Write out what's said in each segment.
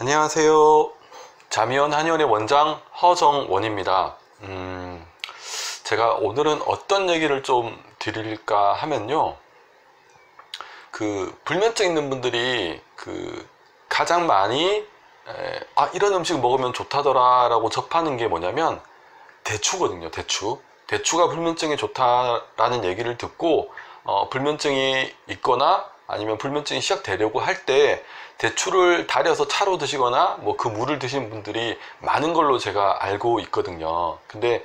안녕하세요. 자미원 한의원의 원장 허정원입니다. 제가 오늘은 어떤 얘기를 좀 드릴까 하면요. 불면증 있는 분들이 가장 많이 이런 음식 먹으면 좋다더라 라고 접하는 게 뭐냐면 대추거든요. 대추가 불면증에 좋다라는 얘기를 듣고 불면증이 있거나 아니면 불면증이 시작되려고 할 때 대추를 달여서 차로 드시거나 뭐 그 물을 드시는 분들이 많은 걸로 제가 알고 있거든요. 근데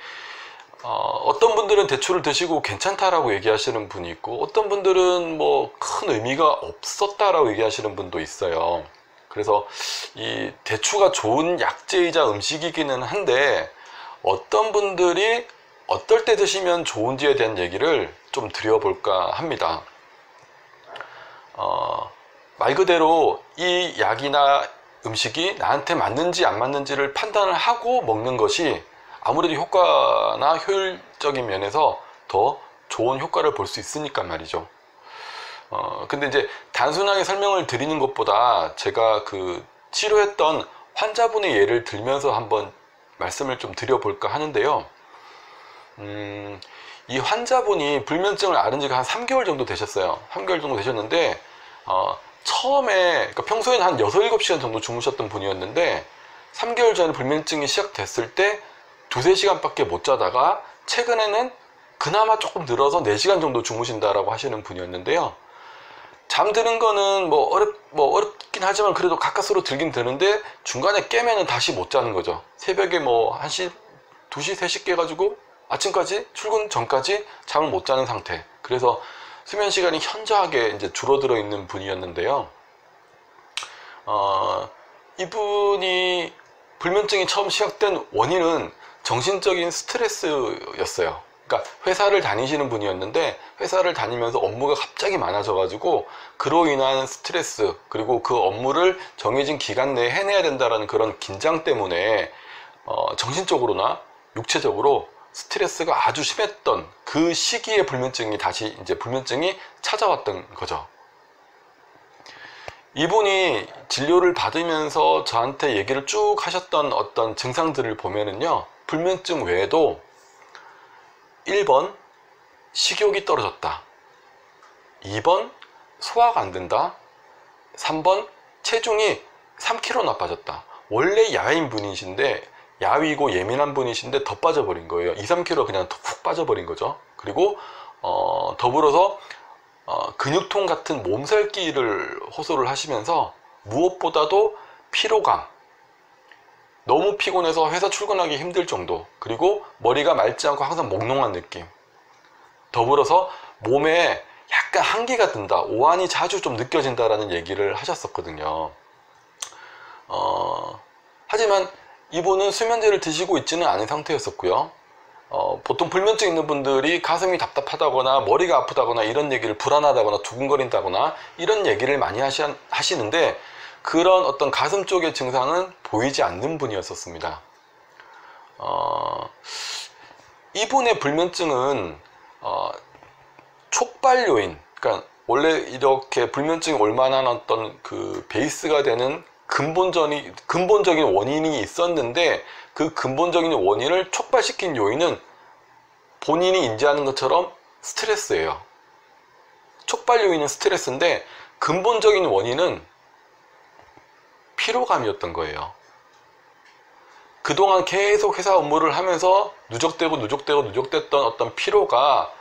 어떤 분들은 대추를 드시고 괜찮다라고 얘기하시는 분이 있고, 어떤 분들은 뭐 큰 의미가 없었다라고 얘기하시는 분도 있어요. 그래서 이 대추가 좋은 약재이자 음식이기는 한데, 어떤 분들이 어떨 때 드시면 좋은지에 대한 얘기를 좀 드려볼까 합니다. 말 그대로 이 약이나 음식이 나한테 맞는지 안 맞는지를 판단을 하고 먹는 것이 아무래도 효과나 효율적인 면에서 더 좋은 효과를 볼 수 있으니까 말이죠. 근데 이제 단순하게 설명을 드리는 것보다 제가 치료했던 환자분의 예를 들면서 한번 말씀을 좀 드려볼까 하는데요. 이 환자분이 불면증을 앓은 지가 한 3개월 정도 되셨어요. 3개월 정도 되셨는데, 처음에, 그러니까 평소에는 한 6, 7시간 정도 주무셨던 분이었는데, 3개월 전에 불면증이 시작됐을 때 2, 3시간밖에 못 자다가, 최근에는 그나마 조금 늘어서 4시간 정도 주무신다라고 하시는 분이었는데요. 잠드는 거는 어렵긴 하지만 그래도 가까스로 들긴 드는데, 중간에 깨면은 다시 못 자는 거죠. 새벽에 1시, 2시, 3시 깨가지고 아침까지, 출근 전까지 잠을 못 자는 상태. 그래서 수면 시간이 현저하게 이제 줄어들어 있는 분이었는데요. 이분이 불면증이 처음 시작된 원인은 정신적인 스트레스였어요. 그러니까 회사를 다니시는 분이었는데, 회사를 다니면서 업무가 갑자기 많아져가지고 그로 인한 스트레스, 그리고 그 업무를 정해진 기간 내에 해내야 된다는 그런 긴장 때문에 정신적으로나 육체적으로 스트레스가 아주 심했던 그 시기에 다시 이제 불면증이 찾아왔던 거죠. 이분이 진료를 받으면서 저한테 얘기를 쭉 하셨던 어떤 증상들을 보면은요, 불면증 외에도 1번 식욕이 떨어졌다, 2번 소화가 안 된다, 3번 체중이 3kg나 빠졌다. 원래 야인 분이신데, 야위고 예민한 분이신데 더 빠져버린 거예요. 2, 3kg 그냥 훅 빠져버린 거죠. 그리고 더불어서 근육통 같은 몸살기를 호소를 하시면서, 무엇보다도 피로감, 너무 피곤해서 회사 출근하기 힘들 정도, 그리고 머리가 맑지 않고 항상 몽롱한 느낌, 더불어서 몸에 약간 한기가 든다, 오한이 자주 좀 느껴진다라는 얘기를 하셨었거든요. 하지만 이분은 수면제를 드시고 있지는 않은 상태였었고요. 보통 불면증 있는 분들이 가슴이 답답하다거나 머리가 아프다거나 이런 얘기를, 불안하다거나 두근거린다거나 이런 얘기를 많이 하시는데, 그런 어떤 가슴 쪽의 증상은 보이지 않는 분이었었습니다. 이분의 불면증은 촉발 요인, 그러니까 원래 이렇게 불면증이 올 만한 어떤 베이스가 되는 근본적인 원인이 있었는데, 그 근본적인 원인을 촉발시킨 요인은 본인이 인지하는 것처럼 스트레스예요. 촉발 요인은 스트레스인데 근본적인 원인은 피로감이었던 거예요. 그동안 계속 회사 업무를 하면서 누적됐던 어떤 피로가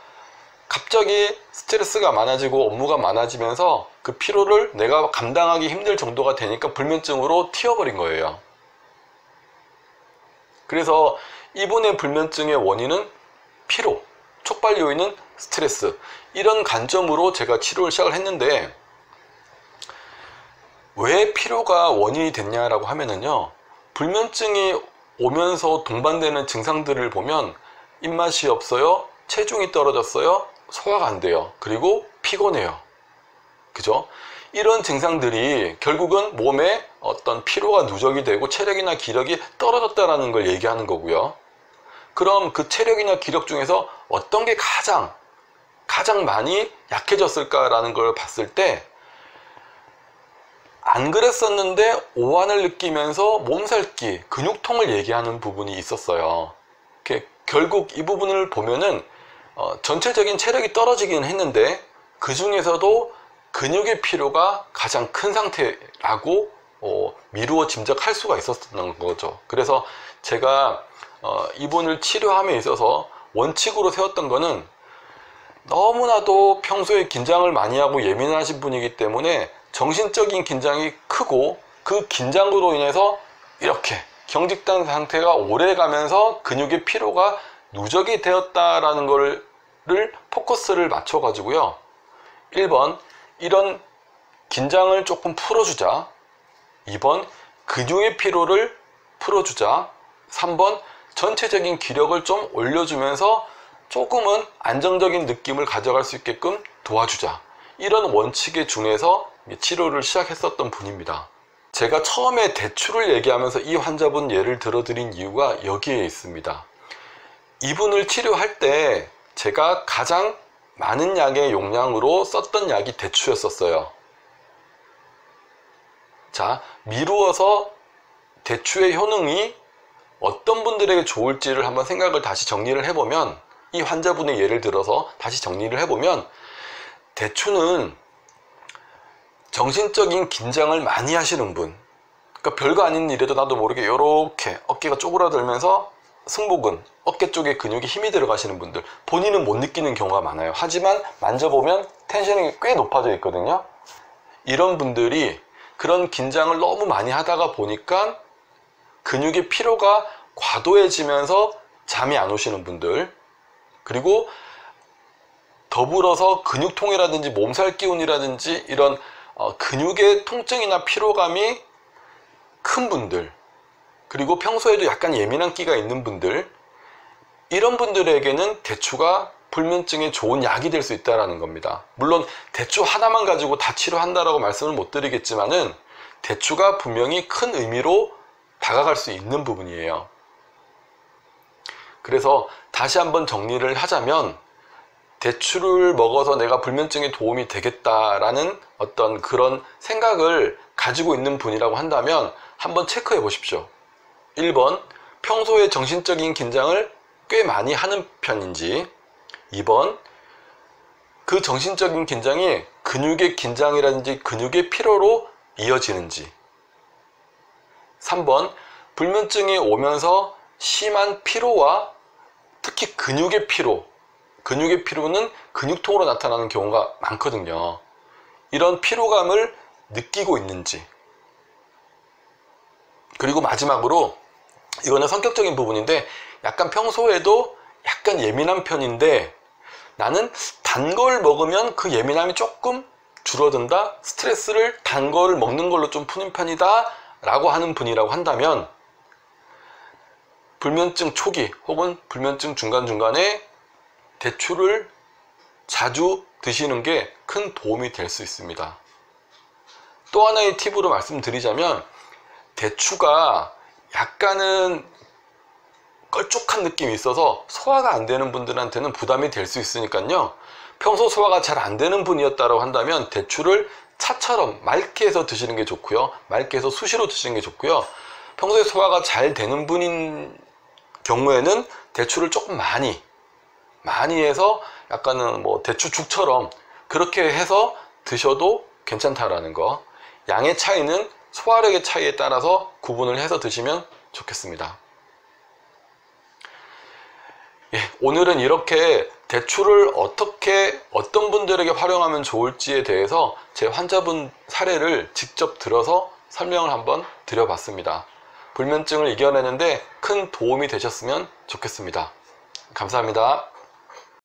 갑자기 스트레스가 많아지고 업무가 많아지면서 그 피로를 내가 감당하기 힘들 정도가 되니까 불면증으로 튀어버린 거예요. 그래서 이분의 불면증의 원인은 피로, 촉발 요인은 스트레스, 이런 관점으로 제가 치료를 시작을 했는데, 왜 피로가 원인이 됐냐라고 하면은요, 불면증이 오면서 동반되는 증상들을 보면 입맛이 없어요, 체중이 떨어졌어요, 소화가 안 돼요, 그리고 피곤해요. 그죠? 이런 증상들이 결국은 몸에 어떤 피로가 누적이 되고 체력이나 기력이 떨어졌다라는 걸 얘기하는 거고요. 그럼 그 체력이나 기력 중에서 어떤 게 가장 많이 약해졌을까라는 걸 봤을 때, 안 그랬었는데 오한을 느끼면서 몸살기, 근육통을 얘기하는 부분이 있었어요. 결국 이 부분을 보면은 전체적인 체력이 떨어지긴 했는데 그 중에서도 근육의 피로가 가장 큰 상태라고 미루어 짐작할 수가 있었던 거죠. 그래서 제가 이분을 치료함에 있어서 원칙으로 세웠던 거는, 너무나도 평소에 긴장을 많이 하고 예민하신 분이기 때문에 정신적인 긴장이 크고, 그 긴장으로 인해서 이렇게 경직된 상태가 오래 가면서 근육의 피로가 누적이 되었다라는 거를 포커스를 맞춰 가지고요, 1번 이런 긴장을 조금 풀어주자, 2번 근육의 피로를 풀어주자, 3번 전체적인 기력을 좀 올려주면서 조금은 안정적인 느낌을 가져갈 수 있게끔 도와주자, 이런 원칙에 준해서 치료를 시작했었던 분입니다. 제가 처음에 대추를 얘기하면서 이 환자분 예를 들어드린 이유가 여기에 있습니다. 이분을 치료할 때 제가 가장 많은 약의 용량으로 썼던 약이 대추였었어요. 자, 미루어서 대추의 효능이 어떤 분들에게 좋을지를 한번 생각을 다시 정리를 해보면, 이 환자분의 예를 들어서 다시 정리를 해보면, 대추는 정신적인 긴장을 많이 하시는 분, 그러니까 별거 아닌 일에도 나도 모르게 이렇게 어깨가 쪼그라들면서 승모근, 어깨 쪽에 근육에 힘이 들어가시는 분들, 본인은 못 느끼는 경우가 많아요. 하지만 만져보면 텐션이 꽤 높아져 있거든요. 이런 분들이 그런 긴장을 너무 많이 하다가 보니까 근육의 피로가 과도해지면서 잠이 안 오시는 분들, 그리고 더불어서 근육통이라든지 몸살 기운이라든지 이런 근육의 통증이나 피로감이 큰 분들, 그리고 평소에도 약간 예민한 끼가 있는 분들, 이런 분들에게는 대추가 불면증에 좋은 약이 될 수 있다는 겁니다. 물론 대추 하나만 가지고 다 치료한다라고 말씀을 못 드리겠지만은 대추가 분명히 큰 의미로 다가갈 수 있는 부분이에요. 그래서 다시 한번 정리를 하자면, 대추를 먹어서 내가 불면증에 도움이 되겠다라는 어떤 그런 생각을 가지고 있는 분이라고 한다면 한번 체크해 보십시오. 1번, 평소에 정신적인 긴장을 꽤 많이 하는 편인지, 2번, 그 정신적인 긴장이 근육의 긴장이라든지 근육의 피로로 이어지는지, 3번, 불면증이 오면서 심한 피로와 특히 근육의 피로는 근육통으로 나타나는 경우가 많거든요. 이런 피로감을 느끼고 있는지, 그리고 마지막으로, 이거는 성격적인 부분인데, 약간 평소에도 약간 예민한 편인데 나는 단 걸 먹으면 그 예민함이 조금 줄어든다, 스트레스를 단 거를 먹는 걸로 좀 푸는 편이다 라고 하는 분이라고 한다면, 불면증 초기 혹은 불면증 중간중간에 대추를 자주 드시는 게 큰 도움이 될 수 있습니다. 또 하나의 팁으로 말씀드리자면, 대추가 약간은 걸쭉한 느낌이 있어서 소화가 안 되는 분들한테는 부담이 될 수 있으니까요, 평소 소화가 잘 안 되는 분이었다고 한다면 대추를 차처럼 맑게 해서 드시는 게 좋고요, 맑게 해서 수시로 드시는 게 좋고요, 평소에 소화가 잘 되는 분인 경우에는 대추를 조금 많이 해서 약간은 뭐 대추죽처럼 그렇게 해서 드셔도 괜찮다라는 거, 양의 차이는 소화력의 차이에 따라서 구분을 해서 드시면 좋겠습니다. 예, 오늘은 이렇게 대추를 어떻게 어떤 분들에게 활용하면 좋을지에 대해서 제 환자분 사례를 직접 들어서 설명을 한번 드려봤습니다. 불면증을 이겨내는데 큰 도움이 되셨으면 좋겠습니다. 감사합니다.